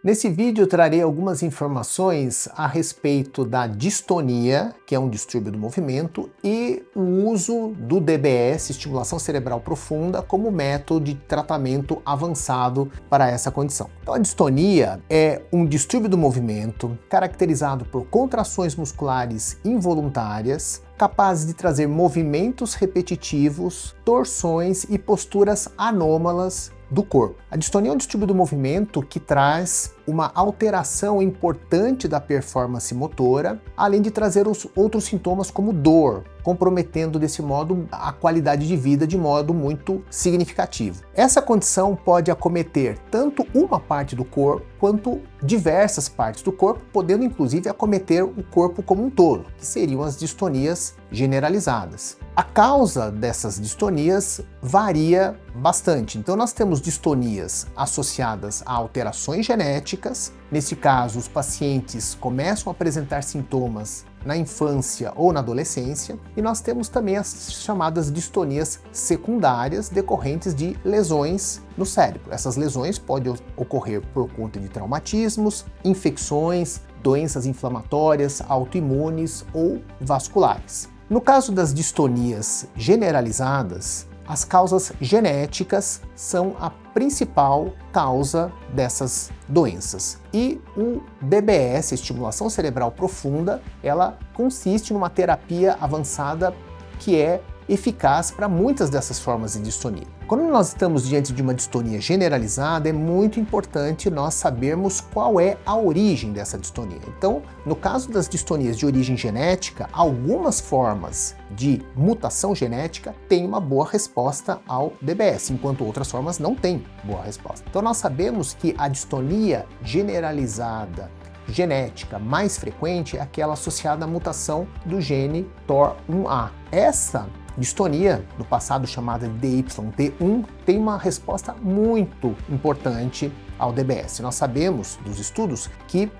Nesse vídeo eu trarei algumas informações a respeito da distonia, que é um distúrbio do movimento, e o uso do DBS, estimulação cerebral profunda, como método de tratamento avançado para essa condição. Então a distonia é um distúrbio do movimento caracterizado por contrações musculares involuntárias, capazes de trazer movimentos repetitivos, torções e posturas anômalas do corpo. A distonia é um distúrbio do movimento que traz uma alteração importante da performance motora, além de trazer os outros sintomas como dor, comprometendo desse modo a qualidade de vida de modo muito significativo. Essa condição pode acometer tanto uma parte do corpo quanto diversas partes do corpo, podendo inclusive acometer o corpo como um todo, que seriam as distonias generalizadas. A causa dessas distonias varia bastante. Então nós temos distonias associadas a alterações genéticas. Nesse caso, os pacientes começam a apresentar sintomas na infância ou na adolescência, e nós temos também as chamadas distonias secundárias decorrentes de lesões no cérebro. Essas lesões podem ocorrer por conta de traumatismos, infecções, doenças inflamatórias, autoimunes ou vasculares. No caso das distonias generalizadas, as causas genéticas são a principal causa dessas doenças. E o DBS, estimulação cerebral profunda, ela consiste numa terapia avançada que é eficaz para muitas dessas formas de distonia. Quando nós estamos diante de uma distonia generalizada, é muito importante nós sabermos qual é a origem dessa distonia. Então, no caso das distonias de origem genética, algumas formas de mutação genética têm uma boa resposta ao DBS, enquanto outras formas não têm boa resposta. Então, nós sabemos que a distonia generalizada genética mais frequente é aquela associada à mutação do gene TOR1A. Essa distonia, no passado chamada de DYT1, tem uma resposta muito importante ao DBS. Nós sabemos dos estudos que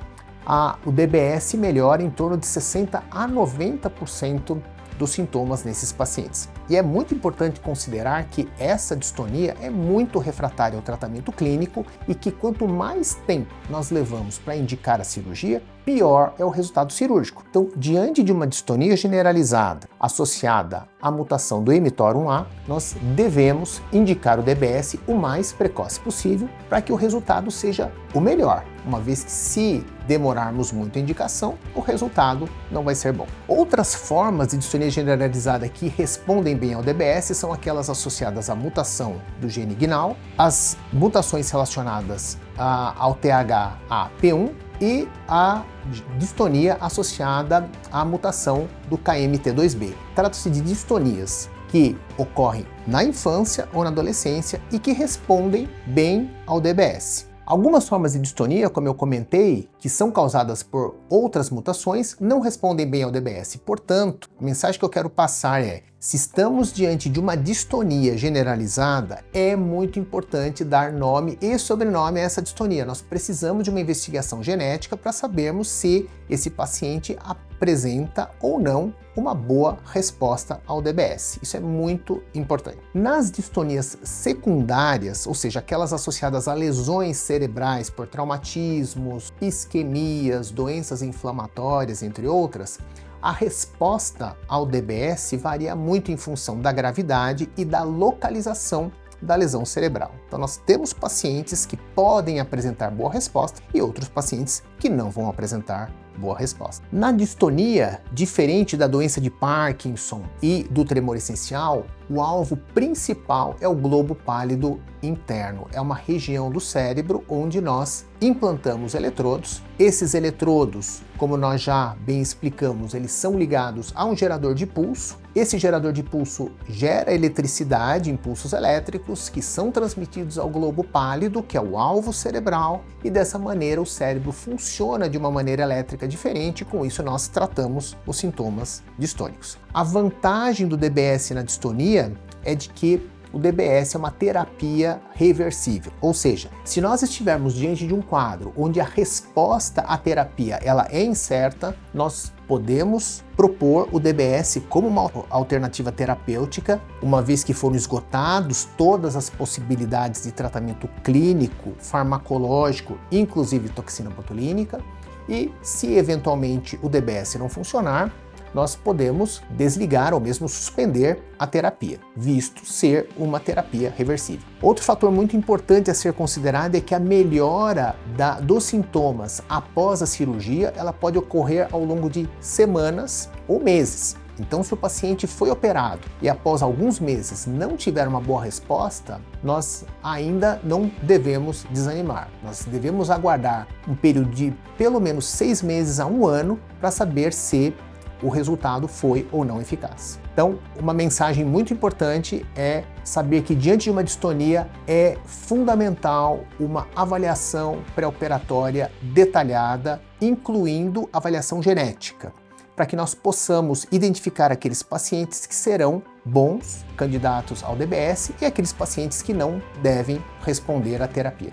o DBS melhora em torno de 60 a 90% dos sintomas nesses pacientes. E é muito importante considerar que essa distonia é muito refratária ao tratamento clínico e que quanto mais tempo nós levamos para indicar a cirurgia, pior é o resultado cirúrgico. Então, diante de uma distonia generalizada associada à mutação do mTOR1A, nós devemos indicar o DBS o mais precoce possível para que o resultado seja o melhor, uma vez que se demorarmos muito a indicação, o resultado não vai ser bom. Outras formas de distonia generalizada que respondem bem ao DBS são aquelas associadas à mutação do gene GNAL, as mutações relacionadas ao THAP1 e a distonia associada à mutação do KMT2B. Trata-se de distonias que ocorrem na infância ou na adolescência e que respondem bem ao DBS. Algumas formas de distonia, como eu comentei, que são causadas por outras mutações, não respondem bem ao DBS. Portanto, a mensagem que eu quero passar é: se estamos diante de uma distonia generalizada, é muito importante dar nome e sobrenome a essa distonia. Nós precisamos de uma investigação genética para sabermos se esse paciente apresenta ou não uma boa resposta ao DBS. Isso é muito importante. Nas distonias secundárias, ou seja, aquelas associadas a lesões cerebrais por traumatismos, isquemias, doenças inflamatórias, entre outras, a resposta ao DBS varia muito em função da gravidade e da localização da lesão cerebral. Então nós temos pacientes que podem apresentar boa resposta e outros pacientes que não vão apresentar boa resposta. Na distonia, diferente da doença de Parkinson e do tremor essencial, o alvo principal é o globo pálido interno. É uma região do cérebro onde nós implantamos eletrodos. Esses eletrodos, como nós já bem explicamos, eles são ligados a um gerador de pulso. Esse gerador de pulso gera eletricidade, impulsos elétricos, que são transmitidos ao globo pálido, que é o alvo cerebral, e dessa maneira o cérebro funciona de uma maneira elétrica diferente, com isso nós tratamos os sintomas distônicos. A vantagem do DBS na distonia é de que o DBS é uma terapia reversível. Ou seja, se nós estivermos diante de um quadro onde a resposta à terapia ela é incerta, nós podemos propor o DBS como uma alternativa terapêutica, uma vez que foram esgotados todas as possibilidades de tratamento clínico, farmacológico, inclusive toxina botulínica, e se eventualmente o DBS não funcionar, nós podemos desligar ou mesmo suspender a terapia, visto ser uma terapia reversível. Outro fator muito importante a ser considerado é que a melhora dos sintomas após a cirurgia, ela pode ocorrer ao longo de semanas ou meses. Então, se o paciente foi operado e após alguns meses não tiver uma boa resposta, nós ainda não devemos desanimar. Nós devemos aguardar um período de pelo menos 6 meses a 1 ano para saber se o resultado foi ou não eficaz. Então, uma mensagem muito importante é saber que diante de uma distonia é fundamental uma avaliação pré-operatória detalhada, incluindo avaliação genética, para que nós possamos identificar aqueles pacientes que serão bons candidatos ao DBS e aqueles pacientes que não devem responder à terapia.